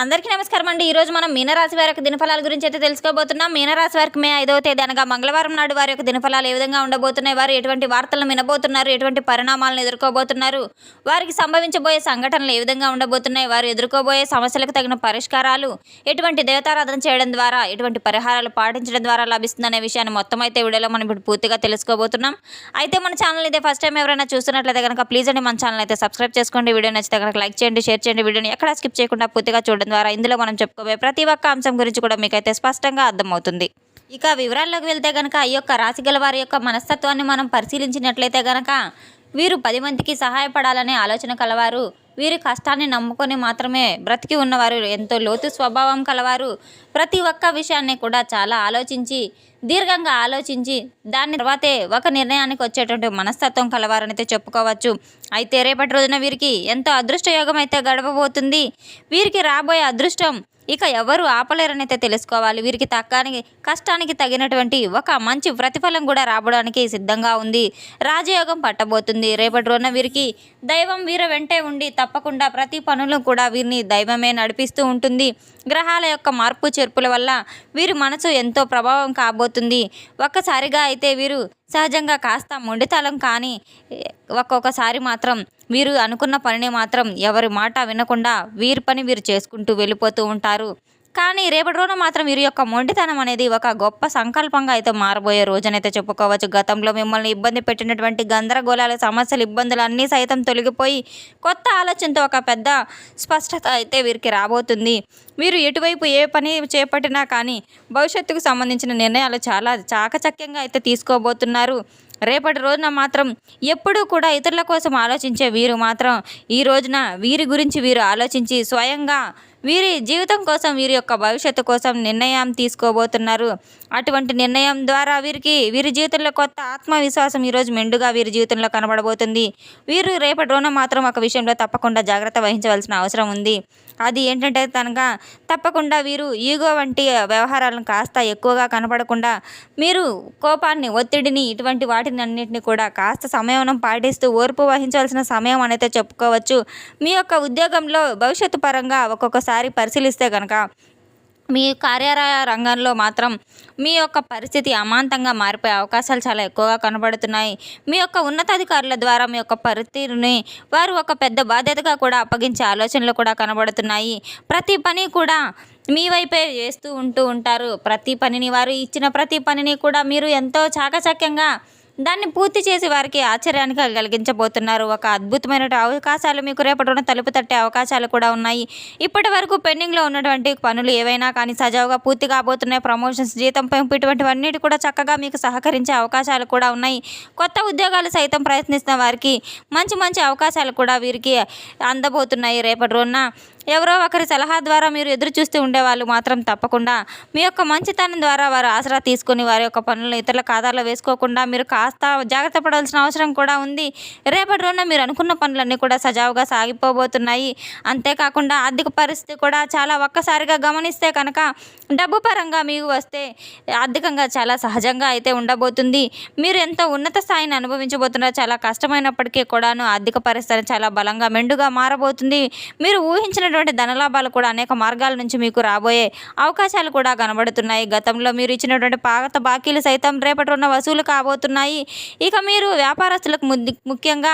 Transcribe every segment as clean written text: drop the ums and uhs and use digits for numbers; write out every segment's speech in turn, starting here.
అందరికీ నమస్కారం అండి. ఈరోజు మనం మీనరాశి వారి యొక్క దినఫలాల గురించి అయితే తెలుసుకోబోతున్నాం. మీనరాశి వారికి మే 5వ తేదీ అనగా మంగళవారం నాడు వారి యొక్క దినఫలాలు ఏ విధంగా ఉండబోతున్నాయి, వారు ఎటువంటి వార్తలను వినబోతున్నారు, ఎటువంటి పరిణామాలను ఎదుర్కోబోతున్నారు, వారికి సంభవించబోయే సంఘటనలు ఏ విధంగా ఉండబోతున్నాయి, వారు ఎదుర్కోబోయే సమస్యలకు తగిన పరిష్కారాలు, ఎటువంటి దేవతారాధన చేయడం ద్వారా, ఎటువంటి పరిహారాలు పాటించడం ద్వారా లభిస్తుందనే విషయాన్ని మొత్తం అయితే వీడియోలో మనం ఇప్పుడు పూర్తిగా తెలుసుకోబోతున్నాం. అయితే మన ఛానల్ ఇదే ఫస్ట్ టైం ఎవరైనా చూస్తున్నట్లయితే కనుక ప్లీజ్ అండి మన ఛానల్ అయితే సబ్స్క్రైబ్ చేసుకోండి. వీడియో నచ్చితే కనుక లైక్ చేయండి, షేర్ చేయండి. వీడియోని ఎక్కడ స్కిప్ చేయకుండా పూర్తిగా చూడండి ద్వారా ఇందులో మనం చెప్పుకోబోయే ప్రతి ఒక్క అంశం గురించి కూడా మీకైతే స్పష్టంగా అర్థమవుతుంది. ఇక వివరాల్లోకి వెళ్తే గనక ఈ యొక్క రాశి గల వారి యొక్క మనస్తత్వాన్ని మనం పరిశీలించినట్లయితే గనక వీరు 10 మందికి సహాయపడాలనే ఆలోచన కలవారు. వీరి కష్టాన్ని నమ్ముకొని మాత్రమే బ్రతికి ఉన్నవారు, ఎంతో లోతు స్వభావం కలవారు. ప్రతి ఒక్క విషయాన్ని కూడా చాలా ఆలోచించి, దీర్ఘంగా ఆలోచించి దాని తర్వాతే ఒక నిర్ణయానికి వచ్చేటువంటి మనస్తత్వం కలవారనైతే చెప్పుకోవచ్చు. అయితే రేపటి రోజున వీరికి ఎంతో అదృష్టయోగం అయితే గడపబోతుంది. వీరికి రాబోయే అదృష్టం ఇక ఎవరు ఆపలేరనైతే తెలుసుకోవాలి. వీరికి కష్టానికి తగినటువంటి ఒక మంచి ప్రతిఫలం కూడా రావడానికి సిద్ధంగా ఉంది. రాజయోగం పట్టబోతుంది. రేపటి రోజున వీరికి దైవం వీరి వెంటే ఉండి తప్పకుండా ప్రతి పనులు కూడా వీరిని దైవమే నడిపిస్తూ ఉంటుంది. గ్రహాల యొక్క మార్పు చేర్పుల వల్ల వీరి మనసు ఎంతో ప్రభావం కాబోతుంది. ఒక్కసారిగా అయితే వీరు సహజంగా కాస్త మొండితనం, కానీ ఒక్కొక్కసారి మాత్రం వీరు అనుకున్న పనిని మాత్రం ఎవరి మాట వినకుండా వీరి పని వీరు చేసుకుంటూ వెళ్ళిపోతూ ఉంటారు. కానీ రేపటి రోజున మాత్రం వీరి యొక్క మొండితనం అనేది ఒక గొప్ప సంకల్పంగా అయితే మారబోయే రోజునైతే చెప్పుకోవచ్చు. గతంలో మిమ్మల్ని ఇబ్బంది పెట్టినటువంటి గందరగోళాలు, సమస్యలు, ఇబ్బందులు అన్నీ సైతం తొలగిపోయి కొత్త ఆలోచనతో ఒక పెద్ద స్పష్టత అయితే వీరికి రాబోతుంది. మీరు ఎటువైపు ఏ పని చేపట్టినా కానీ భవిష్యత్తుకు సంబంధించిన నిర్ణయాలు చాలా చాకచక్యంగా అయితే తీసుకోబోతున్నారు. రేపటి రోజున మాత్రం ఎప్పుడూ కూడా ఇతరుల కోసం ఆలోచించే వీరు మాత్రం ఈ రోజున వీరి గురించి వీరు ఆలోచించి స్వయంగా వీరి జీవితం కోసం, వీరి యొక్క భవిష్యత్తు కోసం నిర్ణయం తీసుకోబోతున్నారు. అటువంటి నిర్ణయం ద్వారా వీరి జీవితంలో కొత్త ఆత్మవిశ్వాసం ఈరోజు మెండుగా వీరి జీవితంలో కనబడబోతుంది. వీరు రేపటి రోజున మాత్రం ఒక విషయంలో తప్పకుండా జాగ్రత్త వహించవలసిన అవసరం ఉంది. అది ఏంటంటే కనుక తప్పకుండా వీరు ఈగో వంటి వ్యవహారాలను కాస్త ఎక్కువగా కనపడకుండా మీరు కోపాన్ని, ఒత్తిడిని, ఇటువంటి వాటిని అన్నింటినీ కూడా కాస్త సంయమనం పాటిస్తూ ఓర్పు వహించవలసిన సమయం అనేది చెప్పుకోవచ్చు. మీ యొక్క ఉద్యోగంలో భవిష్యత్తు పరంగా ఒక్కొక్కసారి పరిశీలిస్తే కనుక మీ కార్యాలయ రంగంలో మాత్రం మీ యొక్క పరిస్థితి అమాంతంగా మారిపోయే అవకాశాలు చాలా ఎక్కువగా కనబడుతున్నాయి. మీ యొక్క ఉన్నతాధికారుల ద్వారా మీ యొక్క పనితీరుని వారు ఒక పెద్ద బాధ్యతగా కూడా అప్పగించే ఆలోచనలు కూడా కనబడుతున్నాయి. ప్రతి పని కూడా మీ వైపే చేస్తూ ఉంటారు. ప్రతి పనిని వారు ఇచ్చిన ప్రతి పనిని కూడా మీరు ఎంతో చాకచక్యంగా దాన్ని పూర్తి చేసి వారికి ఆశ్చర్యానికి కలిగించబోతున్నారు. ఒక అద్భుతమైన అవకాశాలు మీకు రేపటి రోజున తలుపు తట్టే అవకాశాలు కూడా ఉన్నాయి. ఇప్పటి వరకు పెండింగ్లో ఉన్నటువంటి పనులు ఏవైనా కానీ సజావుగా పూర్తి కాబోతున్నాయి. ప్రమోషన్స్, జీతం పెంపు, ఇటువంటివన్నిటి కూడా చక్కగా మీకు సహకరించే అవకాశాలు కూడా ఉన్నాయి. కొత్త ఉద్యోగాలు సైతం ప్రయత్నిస్తున్న వారికి మంచి మంచి అవకాశాలు కూడా వీరికి అందబోతున్నాయి. రేపటి రోజున ఎవరో ఒకరి సలహా ద్వారా మీరు ఎదురు చూస్తూ ఉండేవాళ్ళు మాత్రం తప్పకుండా మీ యొక్క మంచితనం ద్వారా వారు ఆసరా తీసుకొని వారి యొక్క పనులను ఇతరుల ఖాతాలో వేసుకోకుండా మీరు కాస్త జాగ్రత్త పడాల్సిన అవసరం కూడా ఉంది. రేపటి రోజున మీరు అనుకున్న పనులన్నీ కూడా సజావుగా సాగిపోబోతున్నాయి. అంతేకాకుండా ఆర్థిక పరిస్థితి కూడా చాలా ఒక్కసారిగా గమనిస్తే కనుక డబ్బు పరంగా మీకు వస్తే ఆర్థికంగా చాలా సహజంగా అయితే ఉండబోతుంది. మీరు ఎంతో ఉన్నత స్థాయిని అనుభవించబోతున్నారు. చాలా కష్టమైనప్పటికీ కూడాను ఆర్థిక పరిస్థితి చాలా బలంగా మెండుగా మారబోతుంది. మీరు ఊహించిన ధనలాభాలు కూడా అనేక మార్గాల నుంచి మీకు రాబోయే అవకాశాలు కూడా కనబడుతున్నాయి. గతంలో మీరు ఇచ్చినటువంటి పాత బాకీలు సైతం రేపటి రోజున వసూలు కాబోతున్నాయి. ఇక మీరు వ్యాపారస్తులకు ముఖ్యంగా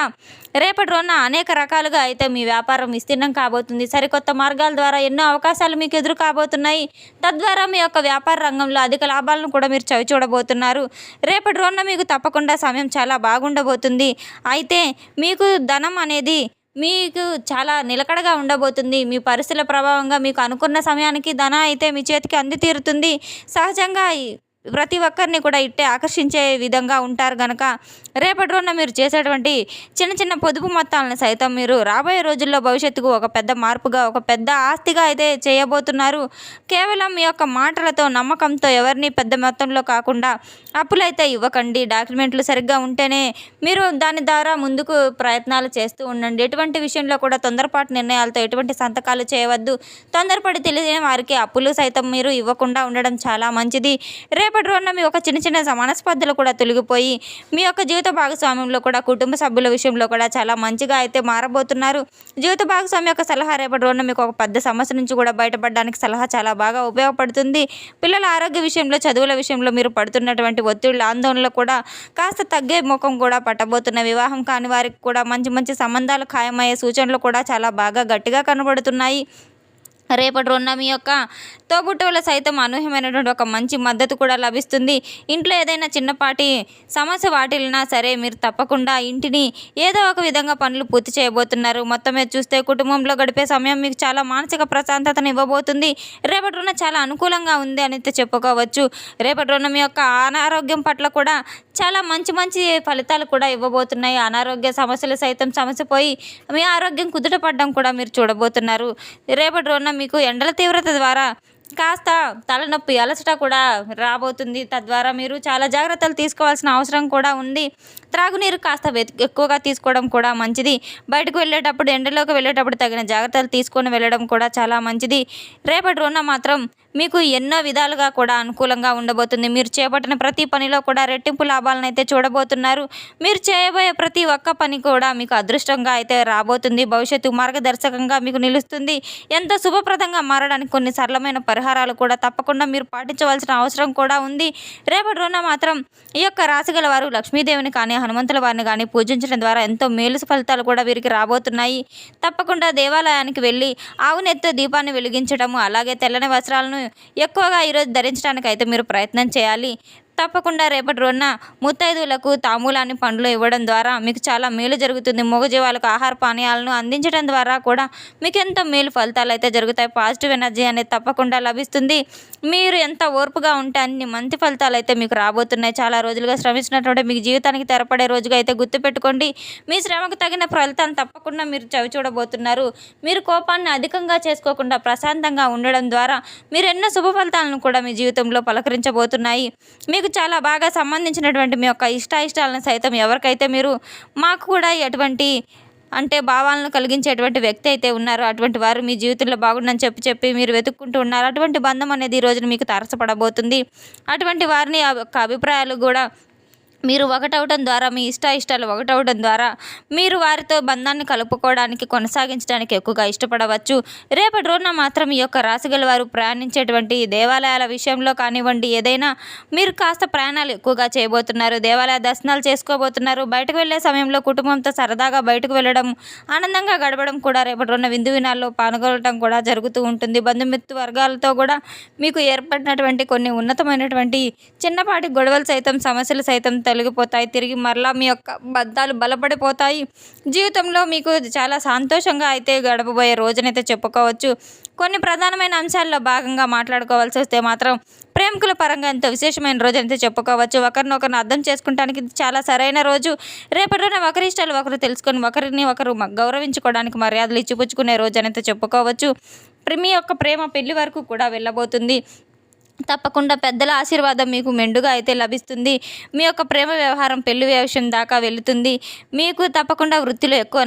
రేపటి రోజున అనేక రకాలుగా అయితే మీ వ్యాపారం విస్తీర్ణం కాబోతుంది. సరికొత్త మార్గాల ద్వారా ఎన్నో అవకాశాలు మీకు ఎదురు కాబోతున్నాయి. తద్వారా మీ యొక్క వ్యాపార రంగంలో అధిక లాభాలను కూడా మీరు చవి చూడబోతున్నారు. రేపటి రోజున మీకు తప్పకుండా సమయం చాలా బాగుండబోతుంది. అయితే మీకు ధనం అనేది మీకు చాలా నిలకడగా ఉండబోతుంది. మీ పరిస్థితుల ప్రభావంగా మీకు అనుకున్న సమయానికి ధనం అయితే మీ చేతికి అంది తీరుతుంది. సహజంగా ప్రతి ఒక్కరిని కూడా ఇట్టే ఆకర్షించే విధంగా ఉంటారు కనుక రేపటి రోజున మీరు చేసేటువంటి చిన్న చిన్న పొదుపు మొత్తాలను సైతం మీరు రాబోయే రోజుల్లో భవిష్యత్తుకు ఒక పెద్ద మార్పుగా, ఒక పెద్ద ఆస్తిగా అయితే చేయబోతున్నారు. కేవలం మీ యొక్క మాటలతో, నమ్మకంతో ఎవరిని పెద్ద మొత్తంలో కాకుండా అప్పులైతే ఇవ్వకండి. డాక్యుమెంట్లు సరిగ్గా ఉంటేనే మీరు దాని ద్వారా ముందుకు ప్రయత్నాలు చేస్తూ ఉండండి. ఎటువంటి విషయంలో కూడా తొందరపాటు నిర్ణయాలతో ఎటువంటి సంతకాలు చేయవద్దు. తొందరపడి తెలియని వారికి అప్పులు సైతం మీరు ఇవ్వకుండా ఉండడం చాలా మంచిది. రేపటి రేపటి రోజున మీ యొక్క చిన్న చిన్న మనస్పర్ధలు కూడా తొలగిపోయి మీ యొక్క జీవిత భాగస్వామ్యంలో కూడా కుటుంబ సభ్యుల విషయంలో కూడా చాలా మంచిగా అయితే మారబోతున్నారు. జీవిత భాగస్వామి యొక్క సలహా రేపటి రోజున మీకు ఒక పెద్ద సమస్య నుంచి కూడా బయటపడడానికి సలహా చాలా బాగా ఉపయోగపడుతుంది. పిల్లల ఆరోగ్య విషయంలో, చదువుల విషయంలో మీరు పడుతున్నటువంటి ఒత్తిళ్లు, ఆందోళనలు కూడా కాస్త తగ్గే ముఖం కూడా పట్టబోతున్న వివాహం కాని వారికి కూడా మంచి మంచి సంబంధాలు ఖాయమయ్యే సూచనలు కూడా చాలా బాగా గట్టిగా కనబడుతున్నాయి. రేపటి రోజున మీ యొక్క తోబుట్టువుల సైతం అనూహ్యమైనటువంటి ఒక మంచి మద్దతు కూడా లభిస్తుంది. ఇంట్లో ఏదైనా చిన్నపాటి సమస్య వాటిల్లినా సరే మీరు తప్పకుండా ఇంటిని ఏదో ఒక విధంగా పనులు పూర్తి చేయబోతున్నారు. మొత్తం మీద చూస్తే కుటుంబంలో గడిపే సమయం మీకు చాలా మానసిక ప్రశాంతతను ఇవ్వబోతుంది. రేపటి రోజున చాలా అనుకూలంగా ఉంది అని చెప్పుకోవచ్చు. రేపటి రోజున మీ యొక్క అనారోగ్యం పట్ల కూడా చాలా మంచి మంచి ఫలితాలు కూడా ఇవ్వబోతున్నాయి. అనారోగ్య సమస్యలు సైతం సమస్యపోయి మీ ఆరోగ్యం కుదుట పడడం కూడా మీరు చూడబోతున్నారు. రేపటి రోజున మీకు ఎండల తీవ్రత ద్వారా కాస్త తలనొప్పి, అలసట కూడా రాబోతుంది. తద్వారా మీరు చాలా జాగ్రత్తలు తీసుకోవాల్సిన అవసరం కూడా ఉంది. త్రాగునీరు కాస్త ఎక్కువగా తీసుకోవడం కూడా మంచిది. బయటకు వెళ్ళేటప్పుడు, ఎండలోకి వెళ్ళేటప్పుడు తగిన జాగ్రత్తలు తీసుకొని వెళ్ళడం కూడా చాలా మంచిది. రేపటి రోజున మాత్రం మీకు ఎన్నో విధాలుగా కూడా అనుకూలంగా ఉండబోతుంది. మీరు చేపట్టిన ప్రతి పనిలో కూడా రెట్టింపు లాభాలను అయితే చూడబోతున్నారు. మీరు చేయబోయే ప్రతి ఒక్క పని కూడా మీకు అదృష్టంగా అయితే రాబోతుంది. భవిష్యత్తు మార్గదర్శకంగా మీకు నిలుస్తుంది. ఎంతో శుభప్రదంగా మారడానికి కొన్ని సరళమైన పరిహారాలు కూడా తప్పకుండా మీరు పాటించవలసిన అవసరం కూడా ఉంది. రేపటి రోజున మాత్రం ఈ యొక్క రాశిగల వారు లక్ష్మీదేవిని కానీ, హనుమంతుల వారిని కానీ పూజించడం ద్వారా ఎంతో మేలు ఫలితాలు కూడా వీరికి రాబోతున్నాయి. తప్పకుండా దేవాలయానికి వెళ్ళి ఆవు నెత్తితో దీపాన్ని వెలిగించడము, అలాగే తెల్లని వస్త్రాలను ఎక్కువగా ఈరోజు ధరించడానికి అయితే మీరు ప్రయత్నం చేయాలి. తప్పకుండా రేపటి రోజున ముత్తైదువులకు తాంబూలాన్ని, పండ్లు ఇవ్వడం ద్వారా మీకు చాలా మేలు జరుగుతుంది. మూగజీవాలకు ఆహార పానీయాలను అందించడం ద్వారా కూడా మీకు ఎంతో మేలు ఫలితాలు అయితే జరుగుతాయి. పాజిటివ్ ఎనర్జీ అనేది తప్పకుండా లభిస్తుంది. మీరు ఎంత ఓర్పుగా ఉంటే అన్ని మంచి ఫలితాలు అయితే మీకు రాబోతున్నాయి. చాలా రోజులుగా శ్రమించినటువంటి మీకు జీవితానికి తెరపడే రోజుగా అయితే గుర్తుపెట్టుకోండి. మీ శ్రమకు తగిన ఫలితాన్ని తప్పకుండా మీరు చవి చూడబోతున్నారు. మీరు కోపాన్ని అధికంగా చేసుకోకుండా ప్రశాంతంగా ఉండడం ద్వారా మీరు ఎన్నో శుభ ఫలితాలను కూడా మీ జీవితంలో పలకరించబోతున్నాయి. మీకు చాలా బాగా సంబంధించినటువంటి మీ యొక్క ఇష్టాలను సైతం ఎవరికైతే మీరు మాకు కూడా ఎటువంటి భావాలను కలిగించేటువంటి వ్యక్తి అయితే ఉన్నారో అటువంటి వారు మీ జీవితంలో బాగుండని చెప్పి మీరు వెతుక్కుంటూ ఉన్నారు. అటువంటి బంధం అనేది ఈ రోజున మీకు తారసపడబోతుంది. అటువంటి వారిని యొక్క అభిప్రాయాలు కూడా మీరు ఒకటవడం ద్వారా, మీ ఇష్టాలు ఒకటవడం ద్వారా మీరు వారితో బంధాన్ని కలుపుకోవడానికి, కొనసాగించడానికి ఎక్కువగా ఇష్టపడవచ్చు. రేపటి రోజున మాత్రం ఈ యొక్క రాశిగల వారు ప్రయాణించేటువంటి దేవాలయాల విషయంలో కానివ్వండి, ఏదైనా మీరు కాస్త ప్రయాణాలు ఎక్కువగా చేయబోతున్నారు. దేవాలయ దర్శనాలు చేసుకోబోతున్నారు. బయటకు వెళ్ళే సమయంలో కుటుంబంతో సరదాగా బయటకు వెళ్ళడం, ఆనందంగా గడపడం కూడా రేపటి రోజున విందు వినాల్లో పాల్గొనడం కూడా జరుగుతూ ఉంటుంది. బంధుమిత్ర వర్గాలతో కూడా మీకు ఏర్పడినటువంటి కొన్ని ఉన్నతమైనటువంటి చిన్నపాటి గొడవలు సైతం, సమస్యలు సైతం తొలగిపోతాయి. తిరిగి మరలా మీ యొక్క బంధాలు బలపడిపోతాయి. జీవితంలో మీకు చాలా సంతోషంగా అయితే గడపబోయే రోజునైతే చెప్పుకోవచ్చు. కొన్ని ప్రధానమైన అంశాల్లో భాగంగా మాట్లాడుకోవాల్సి వస్తే మాత్రం ప్రేమికుల పరంగా ఎంతో విశేషమైన రోజు అయితే చెప్పుకోవచ్చు. ఒకరినొకరిని అర్థం చేసుకుంటానికి ఇది చాలా సరైన రోజు. రేపటి రోజున ఒకరి ఇష్టాలు ఒకరు తెలుసుకొని ఒకరిని ఒకరు గౌరవించుకోవడానికి, మర్యాదలు ఇచ్చిపుచ్చుకునే రోజు అయితే చెప్పుకోవచ్చు. మీ యొక్క ప్రేమ పెళ్లి వరకు కూడా వెళ్ళబోతుంది. తప్పకుండా పెద్దల ఆశీర్వాదం మీకు మెండుగా అయితే లభిస్తుంది. మీ యొక్క ప్రేమ వ్యవహారం పెళ్లి విషయం దాకా వెళుతుంది. మీకు తప్పకుండా వృత్తిలో ఎక్కువ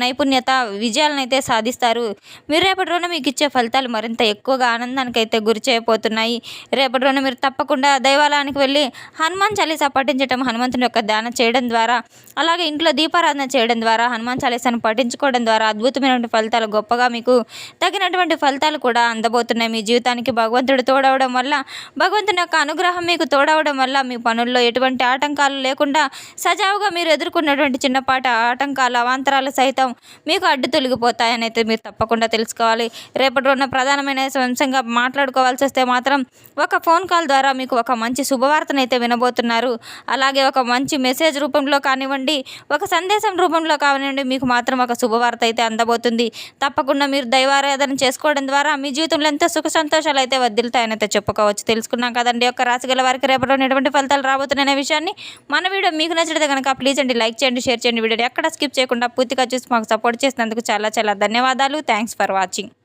నైపుణ్యత, విజయాలను అయితే సాధిస్తారు. మీరు రేపటి రోజున మీకు ఇచ్చే ఫలితాలు మరింత ఎక్కువగా ఆనందానికి అయితే గురి చేయబోతున్నాయి. రేపటి రోజున మీరు తప్పకుండా దైవాలయానికి వెళ్ళి హనుమాన్ చాలీసా పఠించడం, హనుమంతుని యొక్క ధ్యానం చేయడం ద్వారా, అలాగే ఇంట్లో దీపారాధన చేయడం ద్వారా, హనుమాన్ చాలీసాను పఠించుకోవడం ద్వారా అద్భుతమైనటువంటి ఫలితాలు, గొప్పగా మీకు తగినటువంటి ఫలితాలు కూడా అందబోతున్నాయి. మీ జీవితానికి భగవంతుడు తోడవడం వల్ల, భగవంతుని యొక్క అనుగ్రహం మీకు తోడవడం వల్ల మీ పనుల్లో ఎటువంటి ఆటంకాలు లేకుండా సజావుగా మీరు ఎదుర్కొన్నటువంటి చిన్నపాటి ఆటంకాలు, అవాంతరాలు సైతం మీకు అడ్డు తొలగిపోతాయని అయితే మీరు తప్పకుండా తెలుసుకోవాలి. రేపటి రోజున ప్రధానమైన అంశంగా మాట్లాడుకోవాల్సి వస్తే మాత్రం ఒక ఫోన్ కాల్ ద్వారా మీకు ఒక మంచి శుభవార్తనైతే వినబోతున్నారు. అలాగే ఒక మంచి మెసేజ్ రూపంలో కానివ్వండి, ఒక సందేశం రూపంలో కానివ్వండి, మీకు మాత్రం ఒక శుభవార్త అయితే అందబోతుంది. తప్పకుండా మీరు దైవారాధన చేసుకోవడం ద్వారా మీ జీవితంలో ఎంతో సుఖ సంతోషాలు అయితే వర్ధిల్తాయని అయితే చెప్పుకోవచ్చు. తెలుసుకున్నాం కదండి యొక్క రాశిగల వారికి రేపటి ఎటువంటి ఫలితాలు రాబోతున్నాయనే విషయాన్ని. మన వీడియో మీకు నచ్చితే కనుక ప్లీజ్ అండి లైక్ చేయండి, షేర్ చేయండి. వీడియో ఎక్కడ స్కిప్ చేయకుండా పూర్తిగా చూసి మాకు సపోర్ట్ చేసినందుకు చాలా చాలా ధన్యవాదాలు. Thanks for watching.